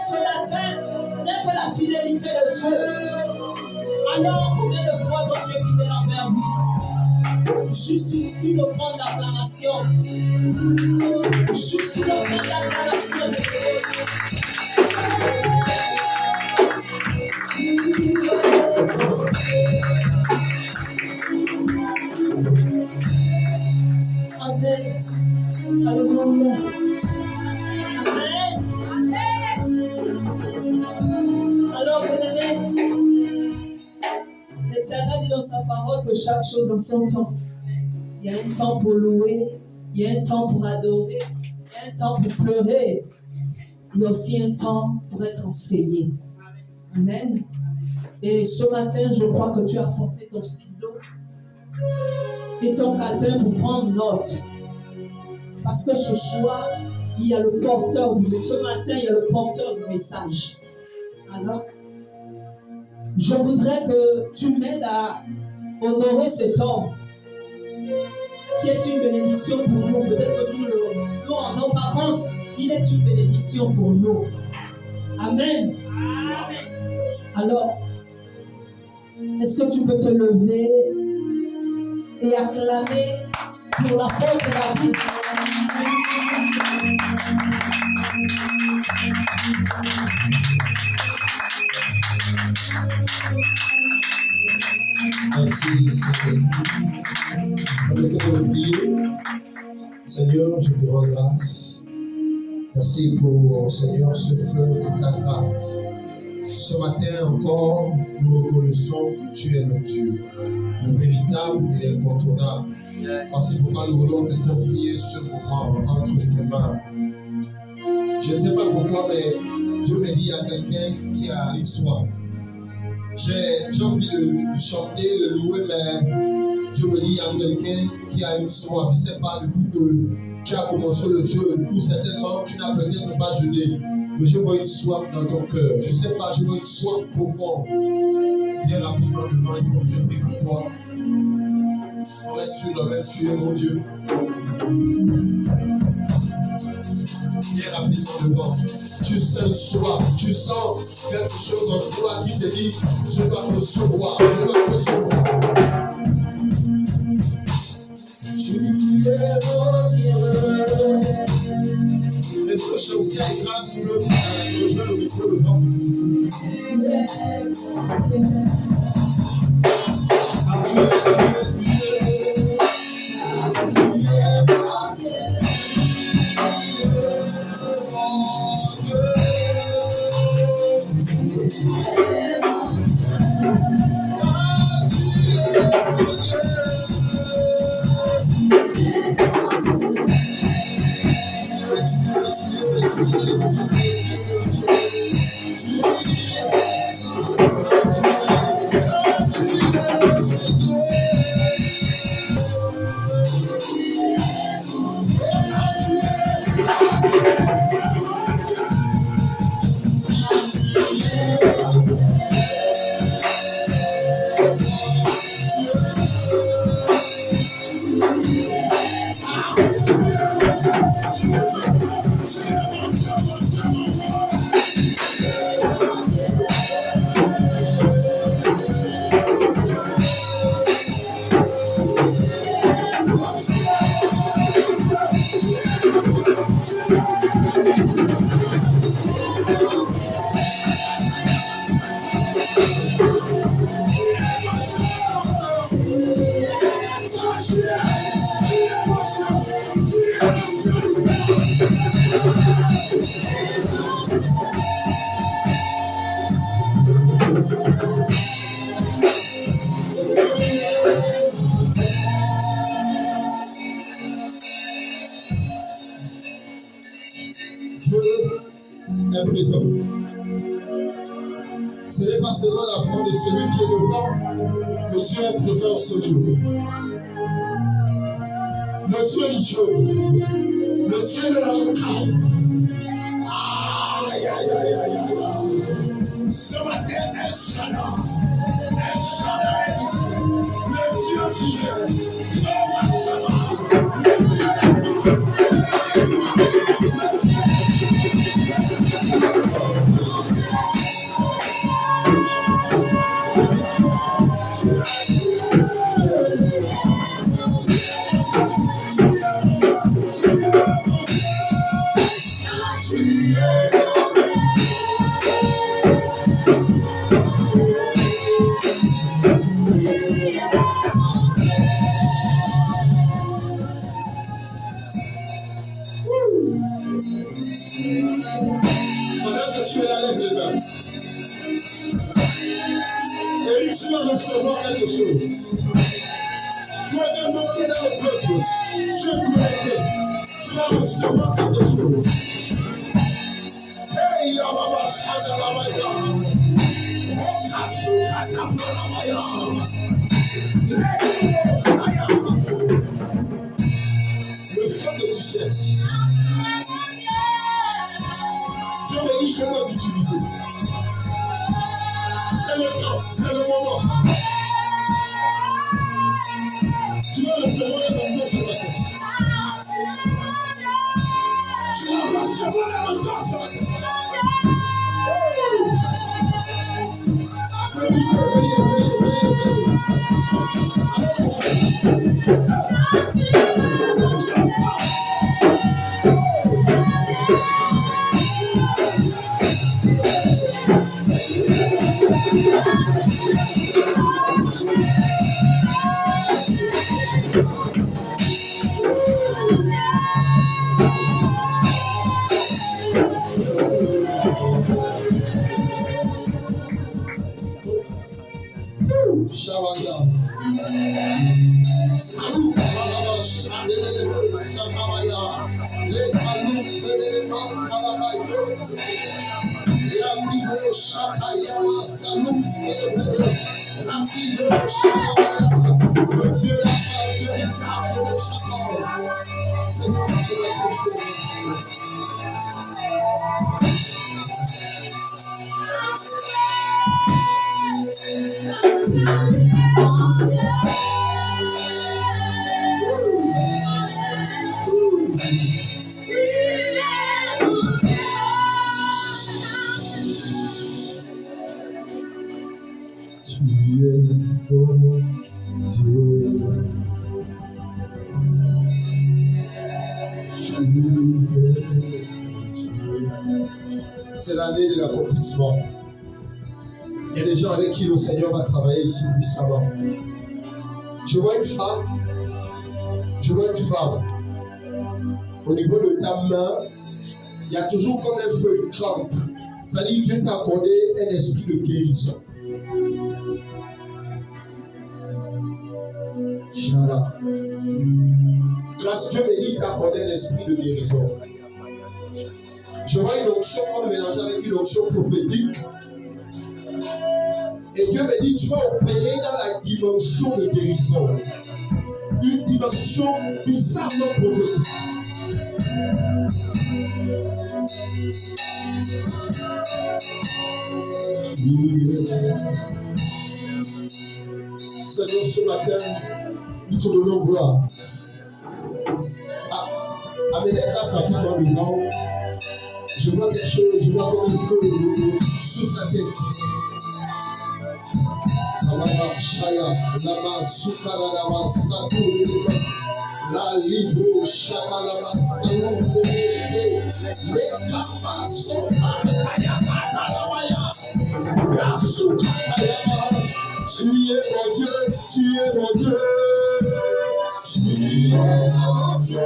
Ce matin, n'est que la fidélité de Dieu. Alors, combien de fois ton Dieu fidèle envers lui? Juste une offrande d'acclamation. Juste une offrande d'acclamation. Amen. Alléluia. Amen. Alors, bien-aimés, l'Éternel dit dans sa parole que chaque chose en son temps. Il y a un temps pour louer, il y a un temps pour adorer, il y a un temps pour pleurer. Il y a aussi un temps pour être enseigné. Amen. Et ce matin, je crois que tu as porté ton stylo et ton calepin pour prendre note. Parce que ce soir, il y a le porteur du message. Ce matin, il y a le porteur du message. Alors, je voudrais que tu m'aides à honorer cet homme qui est une bénédiction pour nous. Peut-être que nous en avons par contre, il est une bénédiction pour nous. Amen. Alors, est-ce que tu peux te lever et acclamer pour l'apôtre David? Merci, Saint-Esprit. Permettez-moi de prier. Seigneur, je te rends grâce. Merci pour, Seigneur, ce feu de ta grâce. Ce matin encore, nous reconnaissons que tu es le Dieu, le véritable et l'incontournable. C'est pourquoi nous voulons te confier ce moment entre tes mains. Je ne sais pas pourquoi, mais Dieu me dit qu'il y a quelqu'un qui a une soif. J'ai envie de chanter, de louer, mais Dieu me dit qu'il y a quelqu'un qui a une soif. Je ne sais pas depuis que tu as commencé le jeûne, ou certainement tu n'as peut-être pas jeûné, mais je vois une soif dans ton cœur. Je ne sais pas, je vois une soif profonde. Viens rapidement devant, il faut que je prie pour toi. On reste sur le même, tu es mon Dieu. Viens rapidement devant. Tu sens une soif, tu sens quelque chose en toi qui te dit, je dois recevoir, je dois recevoir. Tu es mon Dieu. Est-ce que chantier est grâce pour le jeu au micro devant? Est présent. Ce n'est pas seulement la foi de celui qui est devant, mais Dieu est présent en ce lieu. Le Dieu du Dieu, le Dieu de la montagne. Aïe, aïe, aïe, aïe, aïe. Ce matin, El Shaddai est ici. Le Dieu qui est, Jehovah Shammah, le Dieu de la montagne. Pendant que tu es là, lève les mains. Et tu vas recevoir quelque chose. Tu vas demander dans le peuple. Tu es connecté. Tu vas recevoir quelque chose. Hey, Yababa Shadabaya. Okasuka Tapanamaya. Le feu que tu cherches. Dieu me dit, je dois t'utiliser. C'est le temps, c'est le moment. Tu vas recevoir un mandat ce matin. Tu vas recevoir un mandat ce matin. C'est lui, venez. Shawaya. Salut, Baba Shadele, Shakawaya. Les Kalou, les Kalabaya. La Bibo Shakaya, Salut, la Bibo Shakaya. Le Dieu la femme, Dieu des arbres de Shakaya. C'est nous, c'est la C'est l'année de l'accomplissement. Il y a des gens avec qui le Seigneur va travailler ici puissamment. Je vois une femme. Au niveau de ta main, il y a toujours comme un feu, une crampe. C'est-à-dire que Dieu t'a accordé un esprit de guérison. Chala. Grâce Dieu me dit qu'il t'a accordé un esprit de guérison. Je vois une onction comme mélangée avec une onction prophétique. Et Dieu me dit, tu vas opérer dans la dimension de guérison. Une dimension bizarrement prophétique. Seigneur, ce matin, nous te donnons gloire. Amenez grâce à toi dans le nom. Je vois quelque chose, je vois comme un feu sur sa tête. La libro shakalaba salute les kapas sont akaya katalawaya la sukaya. Tu es mon Dieu, tu es mon Dieu, tu es mon Dieu.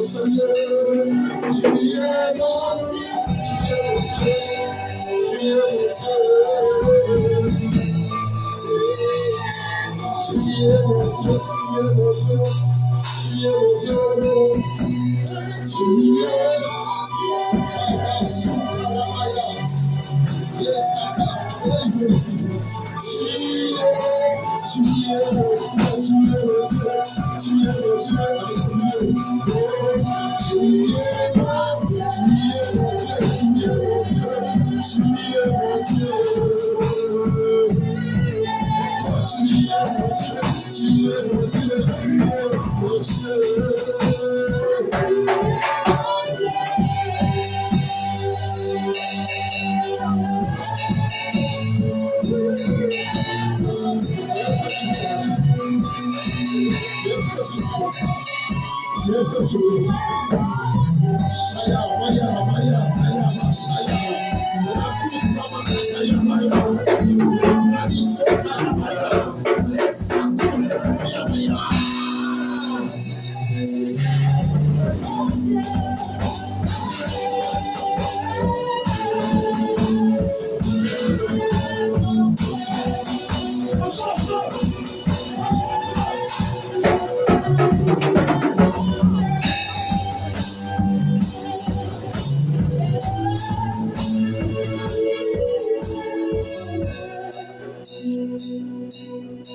Seigneur, tu es mon Dieu, tu es mon Dieu, tu es mon Dieu, tu es mon Dieu, tu es mon Dieu, tu es Baba Sukalamaya, yes,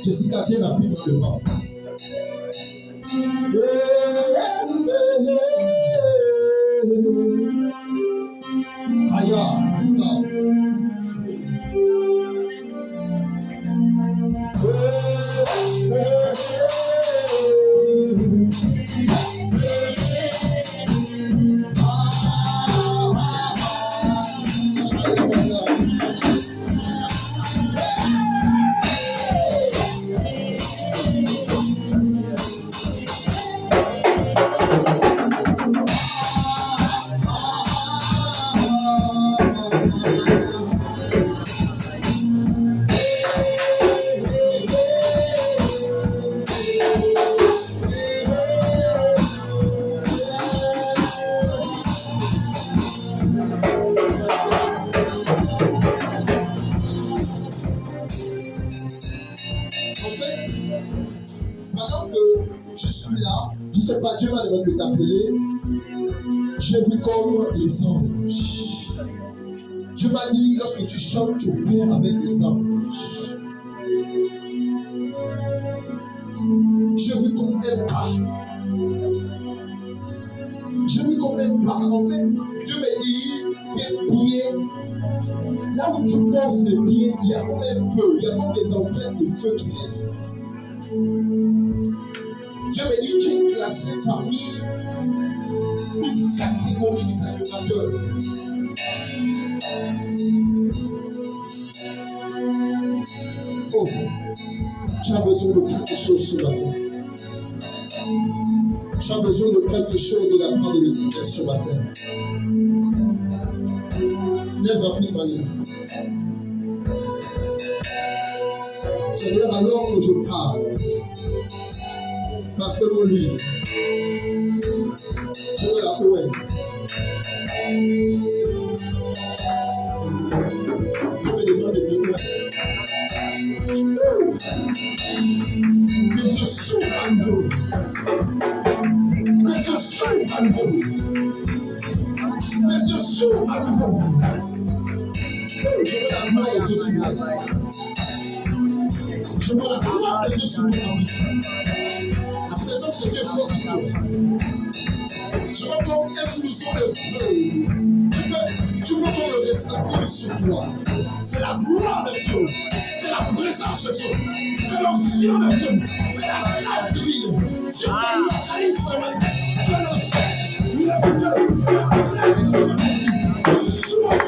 Jessica, viens rapidement devant. Aya, Dieu m'a demandé de t'appeler. J'ai vu comme les anges. Dieu m'a dit, lorsque tu chantes, tu opères avec les anges. J'ai vu comme elle parle. J'ai vu comme elle parle. En fait, Dieu m'a dit, tes pieds, là où tu poses les pieds, il y a comme un feu, il y a comme les empreintes de feu qui restent. Dieu me dit, tu es classé parmi une catégorie des adorateurs. Oh, tu as besoin de quelque chose ce matin. Tu as besoin de quelque chose de la part de l'Éternel ce matin. Lève rapidement les mains. Seigneur, alors que je parle, parce que mon lui, je veux la prouver. Je me demande de venir. Que je souffre à nouveau. Que je souffre à nouveau. Que je souffre à nouveau. Je veux la gloire de Dieu sur moi. Je veux la gloire de Dieu sur moi. La présence de Dieu forte sur moi. Je veux comme une fluson de feu. Tu veux qu'on le ressentir sur toi. C'est la gloire de Dieu. C'est la présence de Dieu. C'est l'onction de Dieu. C'est la grâce divine. Dieu te localise ce matin. Dieu le sait. Lève-toi. La grâce de Dieu. Reçois.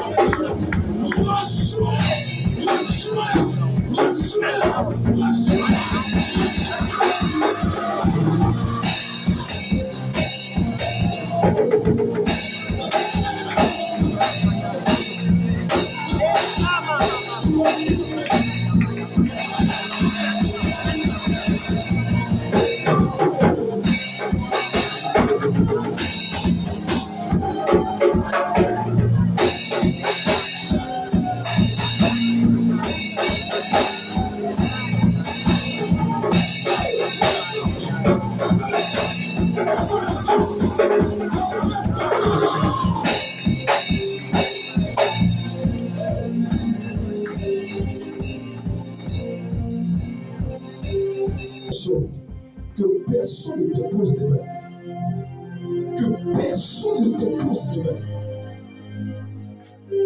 personne ne te pose les mains.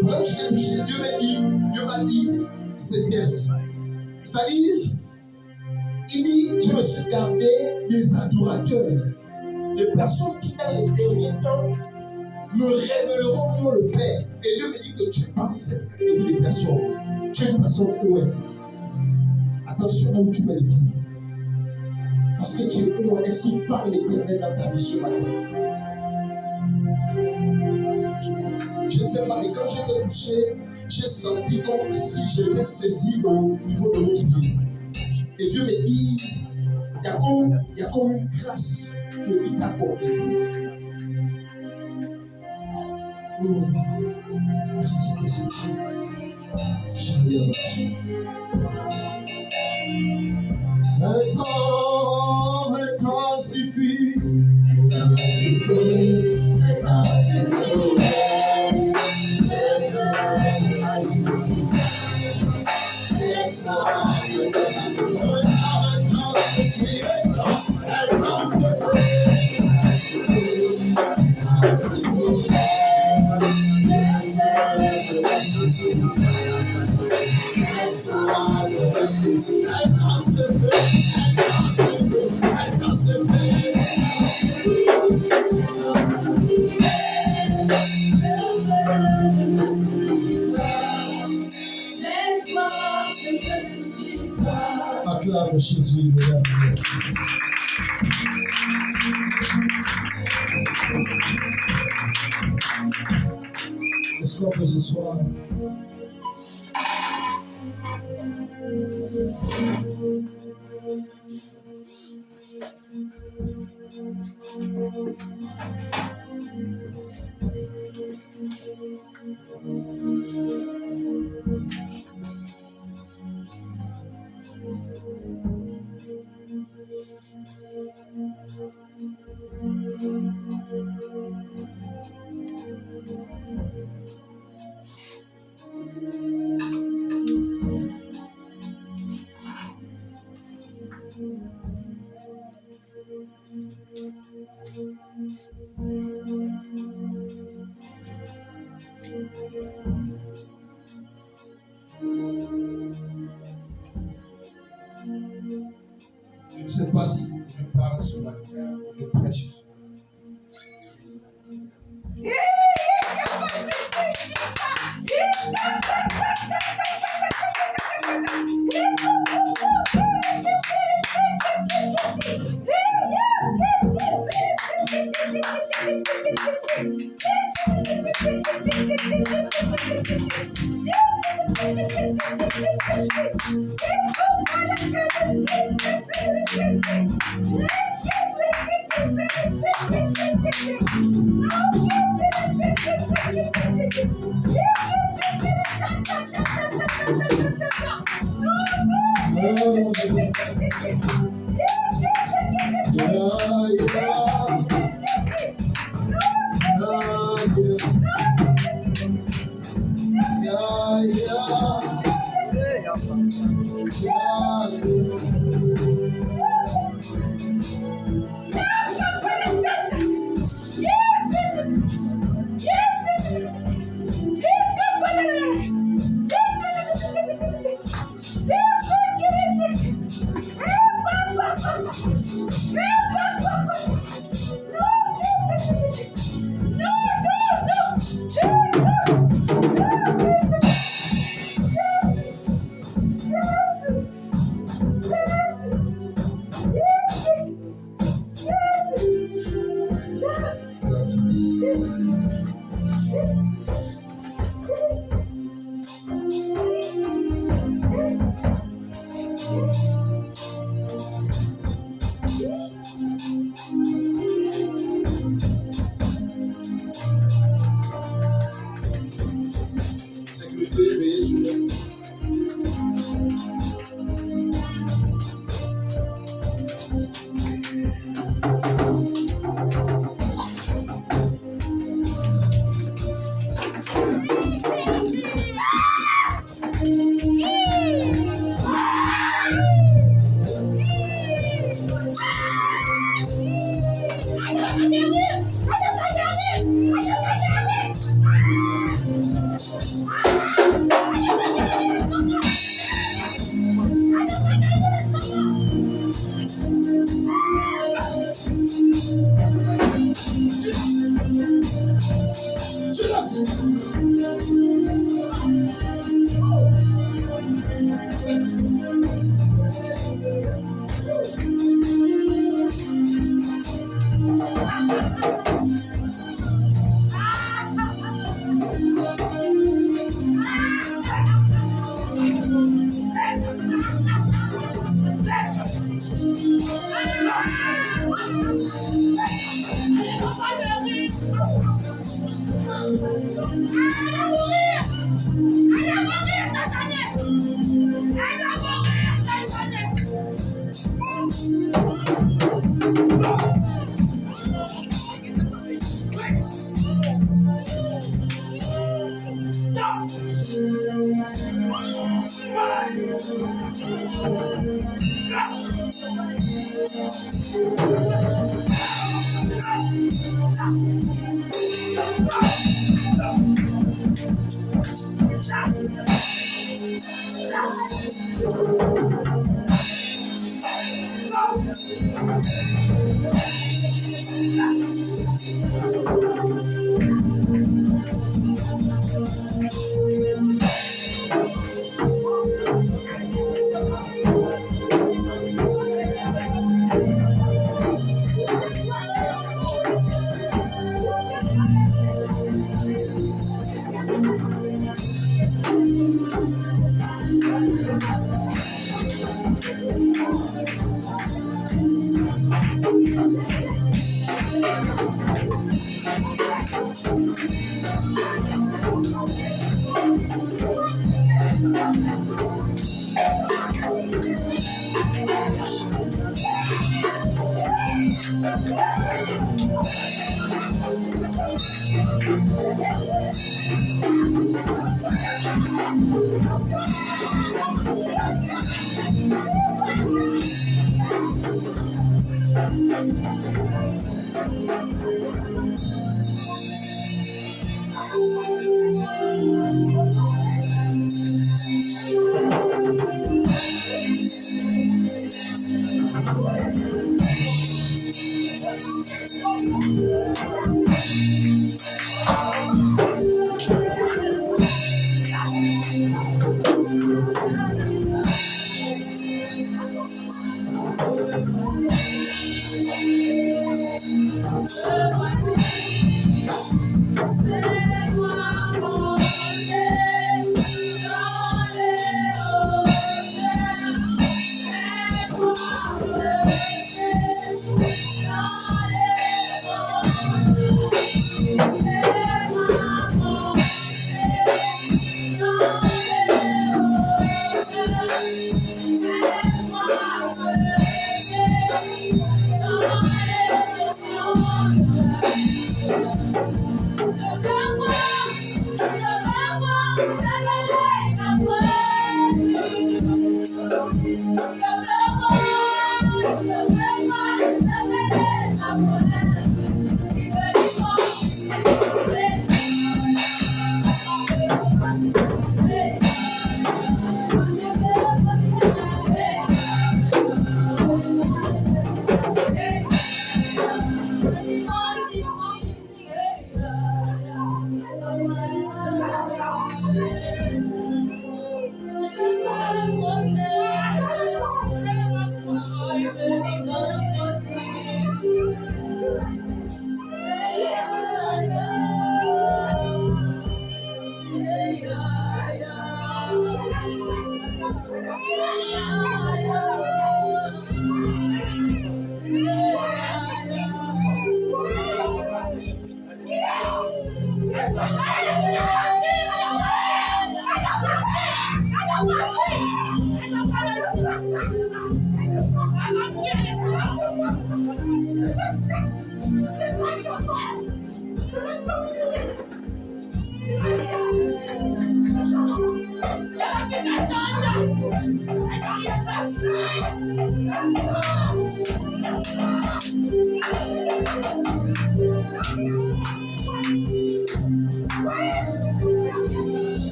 Pendant que je t'ai touché, Dieu m'a dit, c'est elle. C'est-à-dire, il dit, je me suis gardé des adorateurs, des personnes qui dans les derniers temps me révéleront moi le Père. Et Dieu me dit que tu es parmi cette catégorie de personnes. Tu es une personne ouée. Attention là où tu mets les pieds. Parce que tu es ouée, ainsi parle l'Éternel dans ta vie ce matin. Je ne sais pas, mais quand je t'ai touché, j'ai senti comme si j'étais saisi au niveau de mon pied. Et Dieu me dit, il y a comme une grâce qu'il t'a accordée. Merci, c'est possible. Le temps suffit. Acclame Jésus, mesdames. Laisse-moi que ce soir. Je ne sais pas s'il faut que je parle ce matin, je prêche ce matin.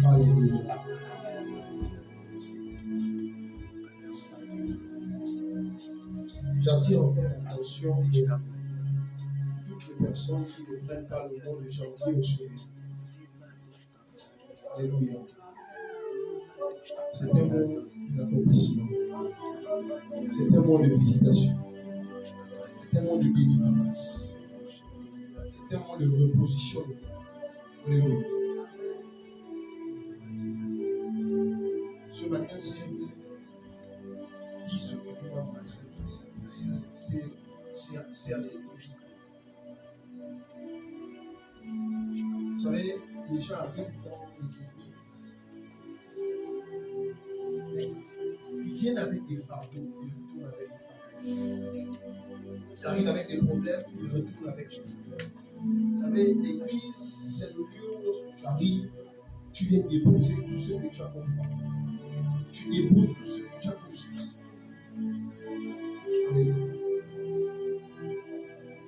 Alléluia. J'attire encore l'attention de toutes les personnes qui ne prennent pas le nom de janvier au sérieux. Alléluia. C'est un mot d'accomplissement. C'est un mot de visitation. C'est un mot de délivrance. C'est un mot de repositionnement. Alléluia. Ce matin, si je vous dis ce que Dieu m'a montré, c'est assez difficile. Vous savez, les gens arrivent dans les églises. Mais ils viennent avec des fardeaux, ils retournent avec des fardeaux. Ils arrivent avec des problèmes, ils retournent avec des problèmes. Vous savez, l'église, c'est le lieu où lorsque tu arrives, tu viens déposer tout ce que tu as comme fardeau. Tu déposes tout ce que tu as comme souci. Alléluia.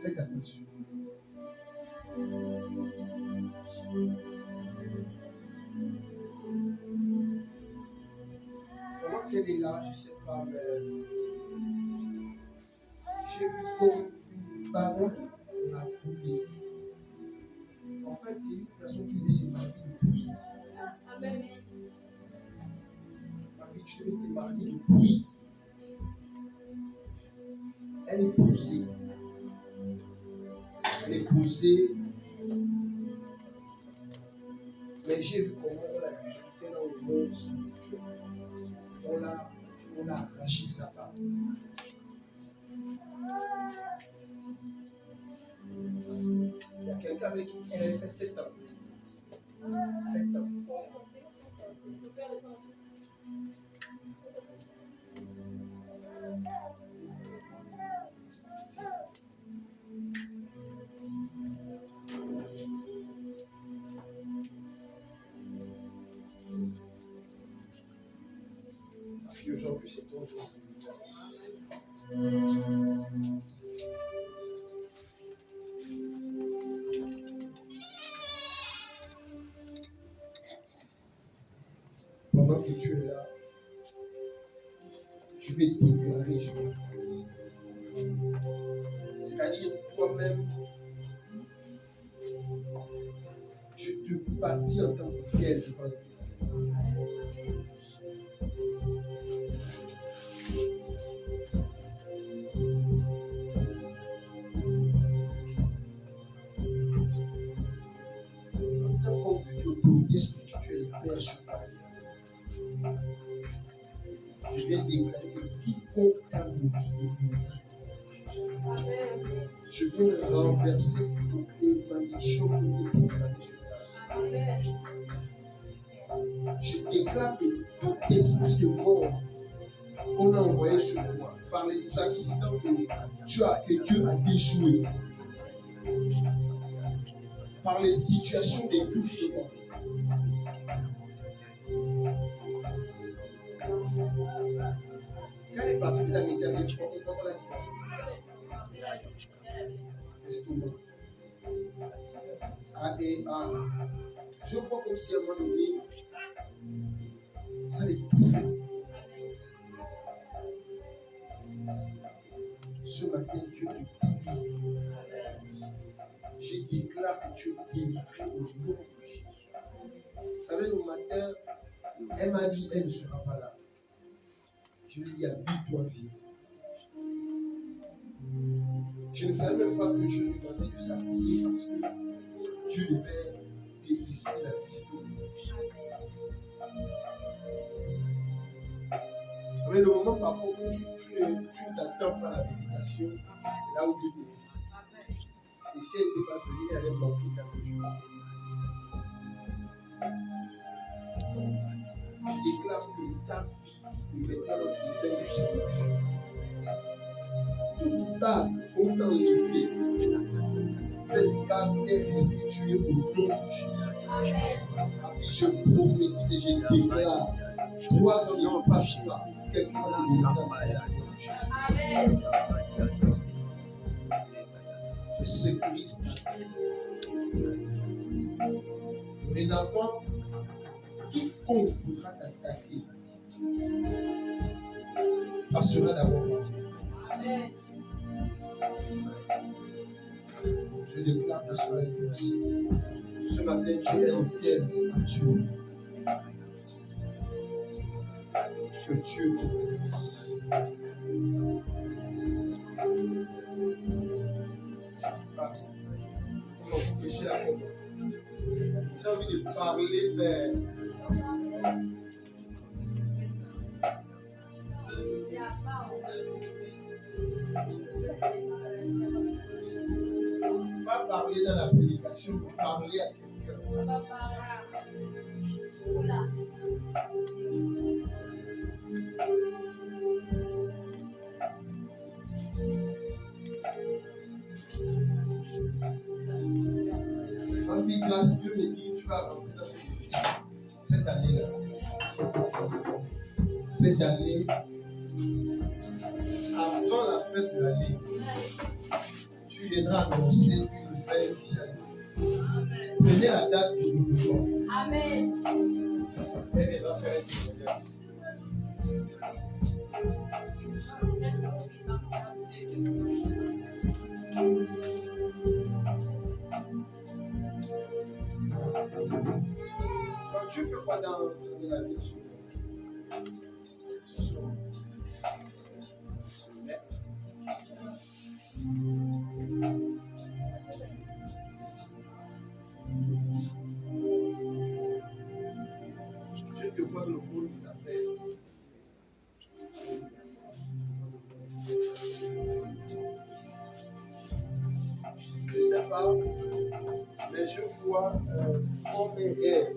Faites attention. Comment qu'elle est là, je ne sais pas, mais j'ai vu comme une parole la foulée. En fait, c'est une personne qui devait se marier depuis. Amen. Ma fille, tu devais te marier depuis. Elle est posée. Elle est posée. Mais j'ai vu comment on l'a discuté dans le monde spirituel. On a arraché sa part. Il y a quelqu'un avec qui elle a fait 7 ans. 7 ans. Puis aujourd'hui, c'est ton jour. pendant que tu es là, je vais déclarer Jésus. C'est-à-dire, toi-même, je te bâtis en tant que tel devant le en tant qu'homme de Dieu, autorité spirituelle, Père sur ta vie. Je viens déclarer que quiconque t'a maudit est maudit. Je viens renverser toutes les malédictions qui ont proclamées sur ta vie. Je déclare que tout esprit de mort qu'on a envoyé sur toi par les accidents que Dieu a déjoués, par les situations d'étouffement, quelle est partie de ta éternelle Laisse-moi. Je vois comme si à un moment donné, ça l'étouffait. Ce matin, Dieu te délivre. Je déclare que tu es délivré au nom de Jésus. Vous savez, le matin, elle m'a dit, elle ne sera pas là. Je lui ai dit, habille-toi, viens. Je ne savais même pas que je lui demandais de s'habiller parce que Dieu devait décider la visite aujourd'hui. Vous savez, le moment parfois où tu ne t'attends pas à la visitation, c'est là où Dieu te visite. Et si elle n'était pas venue, elle allait manquer quelque chose. Je déclare que ta vie est maintenant le fait du Seigneur. Toute bague qu'on t'a enlevée, cette bague est restituée au nom de Jésus. Et je prophétise et je déclare 3 ans ne passe pas. Quelqu'un va te donner. Je sécurise ta vie. Dorénavant, quiconque voudra t'attaquer passera d'abord. Amen. Je déclare que cela est ainsi. Ce matin, tu es un tel à Dieu. Que Dieu te bénisse. Passe. J'ai envie de parler vers pas parler dans la prédication, vous parler à quelqu'un. Ma fille grâce, Dieu me dit, tu vas rentrer dans cette année-là. Cette année, avant la fête de l'année, tu viendras annoncer une nouvelle salut. Prenez la date de l'aujourd'hui. Amen. Elle viendra faire une témoignage. Quand tu fais quoi dans la vie? Je te vois dans le monde des affaires. Je ne sais pas, mais je vois comme un rêve.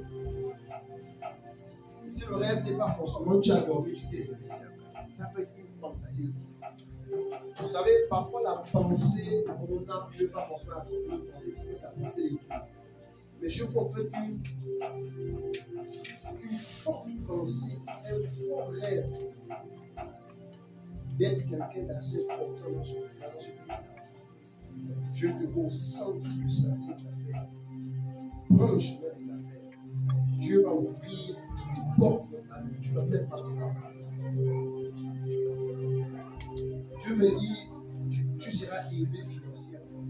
Et si le rêve n'est pas forcément tu as dormi, tu t'es réveillé. Ça peut être une pensée. Vous savez, parfois la pensée, on n'a pas forcément la pensée, c'est la pensée des Dieu. Mais je vois en fait une forte pensée, un fort rêve d'être quelqu'un d'assez important dans ce monde. Je te vois au centre de sa vie, des affaires. Prends le chemin des affaires. Dieu va ouvrir des portes dans ta vie. ne me fais pas peur. Dieu me dit, tu seras aisé financièrement.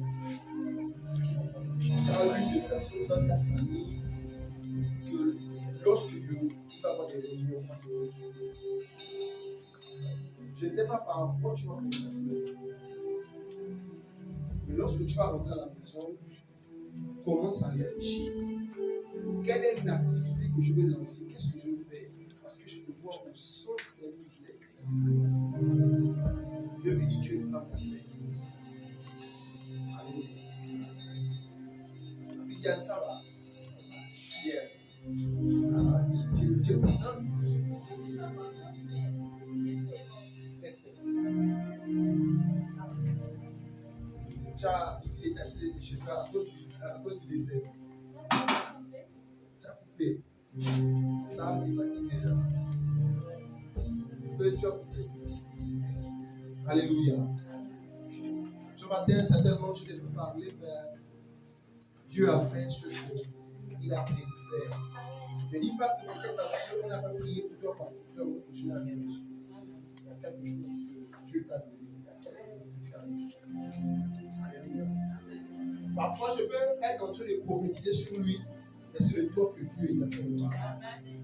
Tu seras l'une des personnes dans ta famille que lorsque Dieu va avoir des réunions, je ne sais pas par quoi tu vas commencer. Mais lorsque tu vas rentrer à la maison, commence à réfléchir. Quelle est une activité que je vais lancer? Qu'est-ce que je vais faire? Parce que je te vois au centre d'un business. Dieu me dit, tu es une femme d'affaires. Alléluia. Ma fille Diane, ça va? Bien. Ah, tu es content? Tu as ici détaché les cheveux à cause du décès. Tu as coupé. Ça a défatigué déjà. Tu as coupé. Alléluia. Ce matin, certainement, je vais te parler, mais Dieu a fait ce qu'il a prévu de faire. Ne dis pas que c'est parce qu'on n'a pas prié pour toi particulièrement que tu n'as rien reçu. Il y a quelque chose que Dieu t'a donné. Il y a quelque chose que tu as reçu. Alléluia. Parfois, je peux être en train de prophétiser sur lui, mais c'est le toi que Dieu est en train de parler.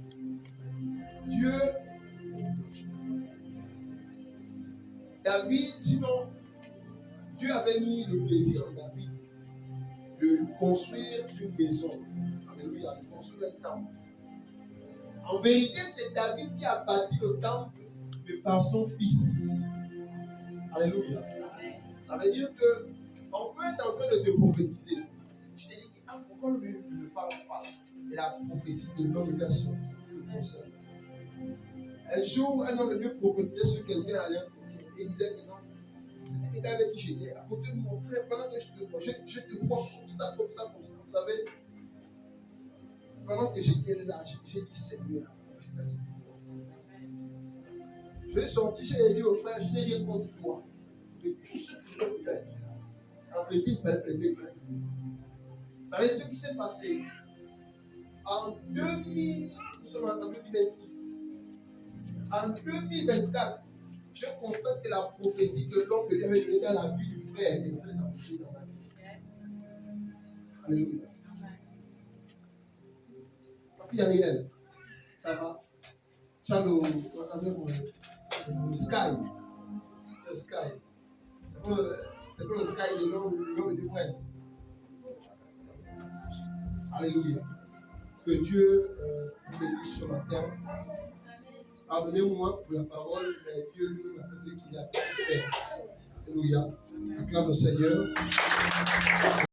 Dieu, David, sinon, Dieu avait mis le désir en David de construire une maison. Alléluia, de construire un temple. En vérité, c'est David qui a bâti le temple, mais par son fils. Alléluia. Ça veut dire que on peut être en train de te prophétiser. Je t'ai dit, pourquoi ne parle pas? Et la prophétie de l'homme de son le concerne. Un jour, un homme de Dieu prophétisait sur quelqu'un à l'alliance et il disait que non, c'est quelqu'un avec qui j'étais, à côté de mon frère, pendant que je te vois, je te vois comme ça, comme ça, comme ça. Vous savez, pendant que j'étais là, j'ai dit Seigneur, merci pour toi. Je suis sorti, j'ai dit au frère, je n'ai rien contre toi. Mais tout ce que je lui ai dit là, en vérité, il peut prêter près de lui. Vous savez ce qui s'est passé? En 2000, nous sommes en 2026. En 2024, je constate que la prophétie que l'homme de Dieu avait donnée dans la vie du frère est en train de s'accomplir dans ma vie. Yes. Alléluia. Ma fille Ariel, ça va? Tu as le sky. Tu as le sky. C'est pas le sky de l'homme et du prince. Alléluia. Que Dieu vous bénisse ce matin. Pardonnez-moi pour la parole, mais Dieu lui a fait ce qu'il a pu faire. Alléluia. Acclame le Seigneur.